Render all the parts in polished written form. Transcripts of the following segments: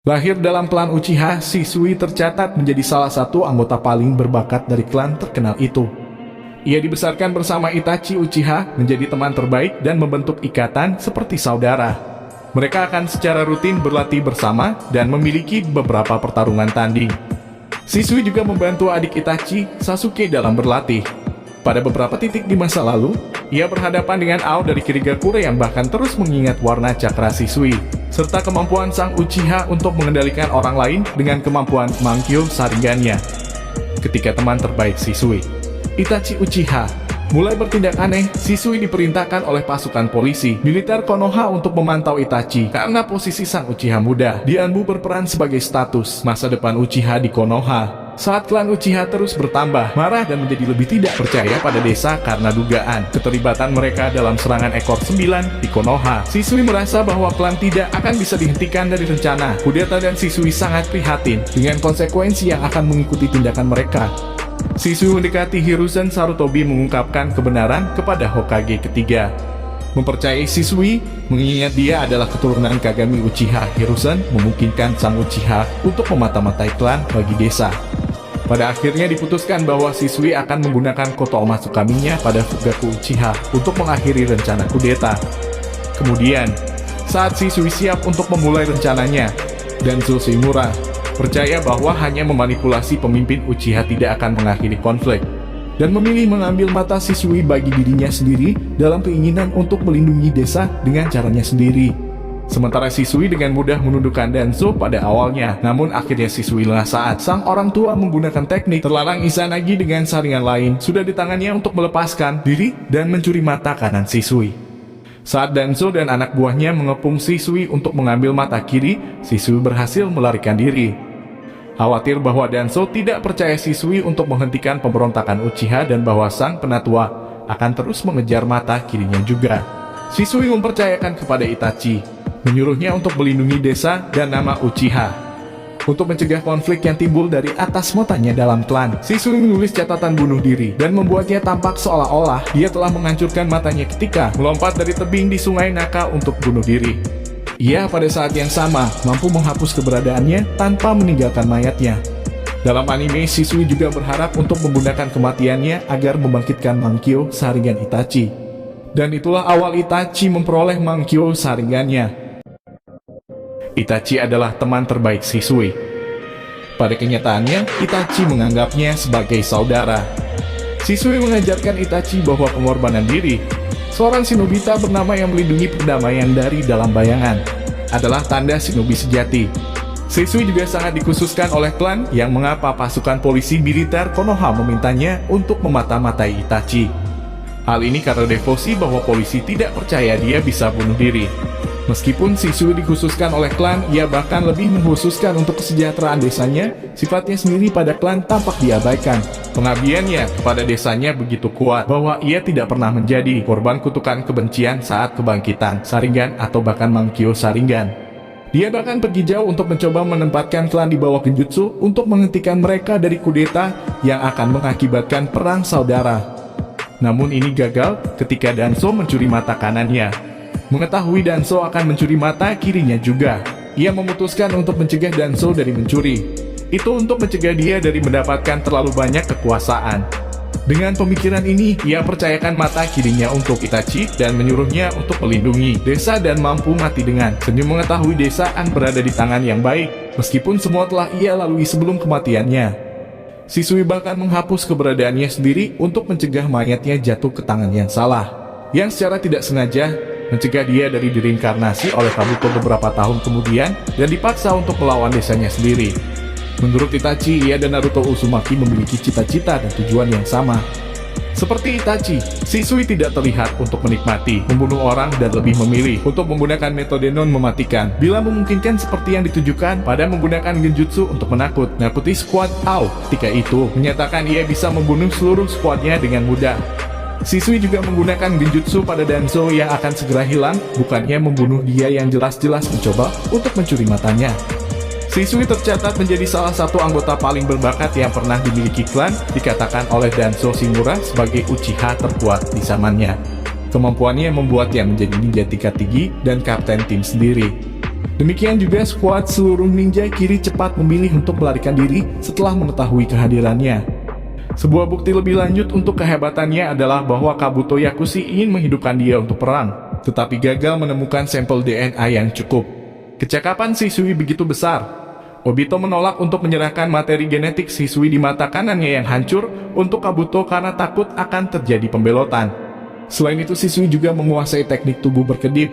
Lahir dalam klan Uchiha, Shisui tercatat menjadi salah satu anggota paling berbakat dari klan terkenal itu. Ia dibesarkan bersama Itachi Uchiha menjadi teman terbaik dan membentuk ikatan seperti saudara. Mereka akan secara rutin berlatih bersama dan memiliki beberapa pertarungan tanding. Shisui juga membantu adik Itachi, Sasuke dalam berlatih. Pada beberapa titik di masa lalu, ia berhadapan dengan Ao dari Kirigakure yang bahkan terus mengingat warna cakra Shisui, serta kemampuan sang Uchiha untuk mengendalikan orang lain dengan kemampuan Mangkyo Sharingan-nya. Ketika teman terbaik Shisui, Itachi Uchiha, mulai bertindak aneh, Shisui diperintahkan oleh pasukan polisi militer Konoha untuk memantau Itachi karena posisi sang Uchiha muda. Dianbu berperan sebagai status masa depan Uchiha di Konoha. Saat klan Uchiha terus bertambah, marah dan menjadi lebih tidak percaya pada desa karena dugaan keterlibatan mereka dalam serangan ekor 9 di Konoha. Shisui merasa bahwa klan tidak akan bisa dihentikan dari rencana kudeta dan Shisui sangat prihatin dengan konsekuensi yang akan mengikuti tindakan mereka. Shisui mendekati Hiruzen Sarutobi mengungkapkan kebenaran kepada Hokage ketiga. Mempercayai Shisui, mengingat dia adalah keturunan Kagami Uchiha, Hiruzen memungkinkan sang Uchiha untuk memata-matai klan bagi desa. Pada akhirnya diputuskan bahwa Shisui akan menggunakan koto Masukaminya pada Fugaku Uchiha untuk mengakhiri rencana kudeta. Kemudian, saat Shisui siap untuk memulai rencananya, Danzo Shimura percaya bahwa hanya memanipulasi pemimpin Uchiha tidak akan mengakhiri konflik, dan memilih mengambil mata Shisui bagi dirinya sendiri dalam keinginan untuk melindungi desa dengan caranya sendiri. Sementara Shisui dengan mudah menundukkan Danzo pada awalnya, namun akhirnya Shisui lengah saat sang orang tua menggunakan teknik terlarang Izanagi dengan saringan lain sudah di tangannya untuk melepaskan diri dan mencuri mata kanan Shisui. Saat Danzo dan anak buahnya mengepung Shisui untuk mengambil mata kiri, Shisui berhasil melarikan diri. Khawatir bahwa Danzo tidak percaya Shisui untuk menghentikan pemberontakan Uchiha dan bahwa sang penatua akan terus mengejar mata kirinya juga, Shisui mempercayakan kepada Itachi, menyuruhnya untuk melindungi desa dan nama Uchiha. Untuk mencegah konflik yang timbul dari atas matanya dalam klan, Shisui menulis catatan bunuh diri dan membuatnya tampak seolah-olah dia telah menghancurkan matanya ketika melompat dari tebing di sungai Naka untuk bunuh diri. Ia pada saat yang sama mampu menghapus keberadaannya tanpa meninggalkan mayatnya. Dalam anime, Shisui juga berharap untuk menggunakan kematiannya agar membangkitkan Mangkyo Sharingan Itachi. Dan itulah awal Itachi memperoleh Mangkyo Sharingan-nya. Itachi adalah teman terbaik Shisui. Pada kenyataannya, Itachi menganggapnya sebagai saudara. Shisui mengajarkan Itachi bahwa pengorbanan diri seorang Shinobita bernama yang melindungi perdamaian dari dalam bayangan adalah tanda Shinobi sejati. Shisui juga sangat dikhususkan oleh klan yang mengapa pasukan polisi militer Konoha memintanya untuk memata-matai Itachi. Hal ini karena devosi bahwa polisi tidak percaya dia bisa bunuh diri. Meskipun Shisui dikhususkan oleh klan, ia bahkan lebih mengkhususkan untuk kesejahteraan desanya, sifatnya sendiri pada klan tampak diabaikan. Pengabdiannya kepada desanya begitu kuat bahwa ia tidak pernah menjadi korban kutukan kebencian saat kebangkitan Sharingan atau bahkan Mangkyo Sharingan. Dia bahkan pergi jauh untuk mencoba menempatkan klan di bawah Genjutsu untuk menghentikan mereka dari kudeta yang akan mengakibatkan perang saudara. Namun ini gagal ketika Danzo mencuri mata kanannya. Mengetahui Danzo akan mencuri mata kirinya juga, ia memutuskan untuk mencegah Danzo dari mencuri. Itu untuk mencegah dia dari mendapatkan terlalu banyak kekuasaan. Dengan pemikiran ini, ia percayakan mata kirinya untuk Itachi dan menyuruhnya untuk melindungi desa dan mampu mati dengan senyum mengetahui desa akan berada di tangan yang baik, meskipun semua telah ia lalui sebelum kematiannya. Shisui bahkan menghapus keberadaannya sendiri untuk mencegah mayatnya jatuh ke tangan yang salah, yang secara tidak sengaja mencegah dia dari direinkarnasi oleh Kabuto beberapa tahun kemudian dan dipaksa untuk melawan desanya sendiri. Menurut Itachi, ia dan Naruto Uzumaki memiliki cita-cita dan tujuan yang sama. Seperti Itachi, Shisui tidak terlihat untuk menikmati membunuh orang dan lebih memilih untuk menggunakan metode non mematikan bila memungkinkan, seperti yang ditujukan pada menggunakan genjutsu untuk menakut-nakuti squad Ao. Ketika itu, menyatakan ia bisa membunuh seluruh squadnya dengan mudah. Shisui juga menggunakan genjutsu pada Danzo yang akan segera hilang, bukannya membunuh dia yang jelas-jelas mencoba untuk mencuri matanya. Shisui tercatat menjadi salah satu anggota paling berbakat yang pernah dimiliki klan, dikatakan oleh Danzo Shimura sebagai Uchiha terkuat di zamannya. Kemampuannya membuatnya menjadi ninja tingkat tinggi dan kapten tim sendiri. Demikian juga skuad seluruh ninja kiri cepat memilih untuk melarikan diri setelah mengetahui kehadirannya. Sebuah bukti lebih lanjut untuk kehebatannya adalah bahwa Kabuto Yakushi ingin menghidupkan dia untuk perang, tetapi gagal menemukan sampel DNA yang cukup. Kecakapan Shisui begitu besar. Obito menolak untuk menyerahkan materi genetik Shisui di mata kanannya yang hancur untuk Kabuto karena takut akan terjadi pembelotan. Selain itu, Shisui juga menguasai teknik tubuh berkedip.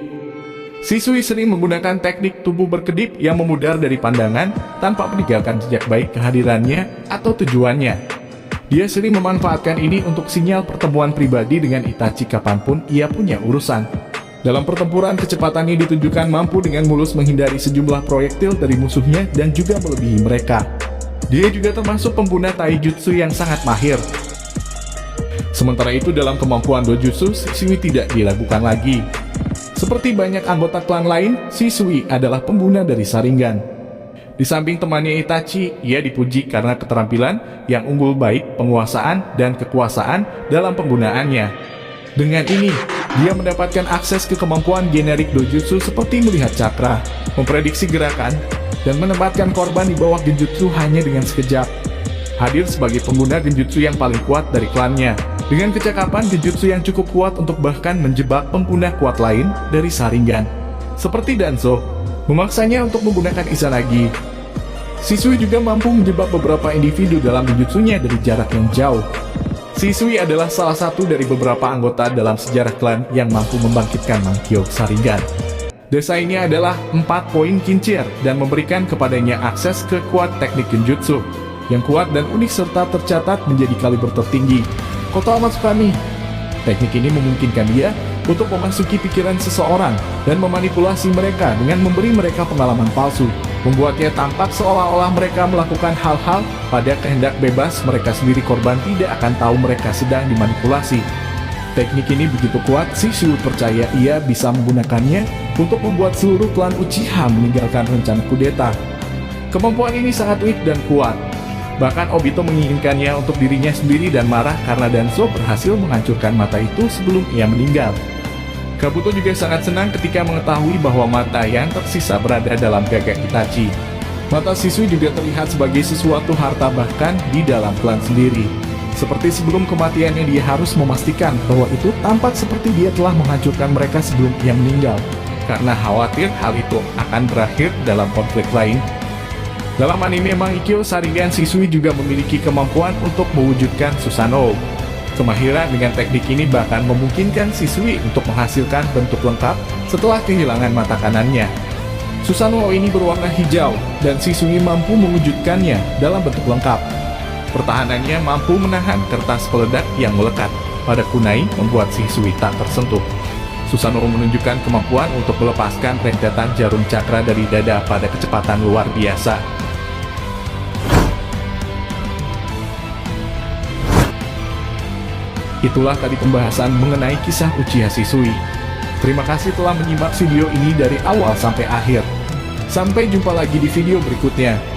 Shisui sering menggunakan teknik tubuh berkedip yang memudar dari pandangan tanpa meninggalkan jejak baik kehadirannya atau tujuannya. Dia sering memanfaatkan ini untuk sinyal pertemuan pribadi dengan Itachi kapanpun ia punya urusan. Dalam pertempuran, kecepatannya ditunjukkan mampu dengan mulus menghindari sejumlah proyektil dari musuhnya dan juga melebihi mereka. Dia juga termasuk pembuna taijutsu yang sangat mahir. Sementara itu, dalam kemampuan dojutsu, Shisui tidak diragukan lagi. Seperti banyak anggota klan lain, Shisui adalah pembuna dari Sharingan. Di samping temannya Itachi, ia dipuji karena keterampilan yang unggul baik penguasaan dan kekuasaan dalam penggunaannya. Dengan ini, dia mendapatkan akses ke kemampuan generik dojutsu seperti melihat cakra, memprediksi gerakan, dan menempatkan korban di bawah genjutsu hanya dengan sekejap. Hadir sebagai pengguna genjutsu yang paling kuat dari klannya, dengan kecakapan genjutsu yang cukup kuat untuk bahkan menjebak pengguna kuat lain dari Sharingan, seperti Danzo, memaksanya untuk menggunakan Izanagi. Shisui juga mampu menjebak beberapa individu dalam genjutsunya dari jarak yang jauh. Shisui adalah salah satu dari beberapa anggota dalam sejarah klan yang mampu membangkitkan Mangkyo Sharingan. Desainnya adalah 4 poin kincir dan memberikan kepadanya akses ke kuat teknik genjutsu yang kuat dan unik serta tercatat menjadi kaliber tertinggi. Koto Amatsukami. Teknik ini memungkinkan dia untuk memasuki pikiran seseorang dan memanipulasi mereka dengan memberi mereka pengalaman palsu, membuatnya tampak seolah-olah mereka melakukan hal-hal pada kehendak bebas mereka sendiri. Korban tidak akan tahu mereka sedang dimanipulasi. Teknik ini begitu kuat, Shisui percaya ia bisa menggunakannya untuk membuat seluruh klan Uchiha meninggalkan rencana kudeta. Kemampuan ini sangat unik dan kuat. Bahkan Obito menginginkannya untuk dirinya sendiri dan marah karena Danzo berhasil menghancurkan mata itu sebelum ia meninggal. Kabuto juga sangat senang ketika mengetahui bahwa mata yang tersisa berada dalam gagak Itachi. Mata Shisui juga terlihat sebagai sesuatu harta bahkan di dalam klan sendiri. Seperti sebelum kematiannya, dia harus memastikan bahwa itu tampak seperti dia telah menghancurkan mereka sebelum ia meninggal, karena khawatir hal itu akan berakhir dalam konflik lain. Dalam anime Mangekyo Sharingan, Shisui juga memiliki kemampuan untuk mewujudkan Susanoo. Kemahiran dengan teknik ini bahkan memungkinkan Shisui untuk menghasilkan bentuk lengkap setelah kehilangan mata kanannya. Susanoo ini berwarna hijau, dan Shisui mampu mewujudkannya dalam bentuk lengkap. Pertahanannya mampu menahan kertas peledak yang melekat pada kunai, membuat Shisui tak tersentuh. Susanoo menunjukkan kemampuan untuk melepaskan rentetan jarum cakra dari dada pada kecepatan luar biasa. Itulah tadi pembahasan mengenai kisah Uchiha Shisui. Terima kasih telah menyimak video ini dari awal sampai akhir. Sampai jumpa lagi di video berikutnya.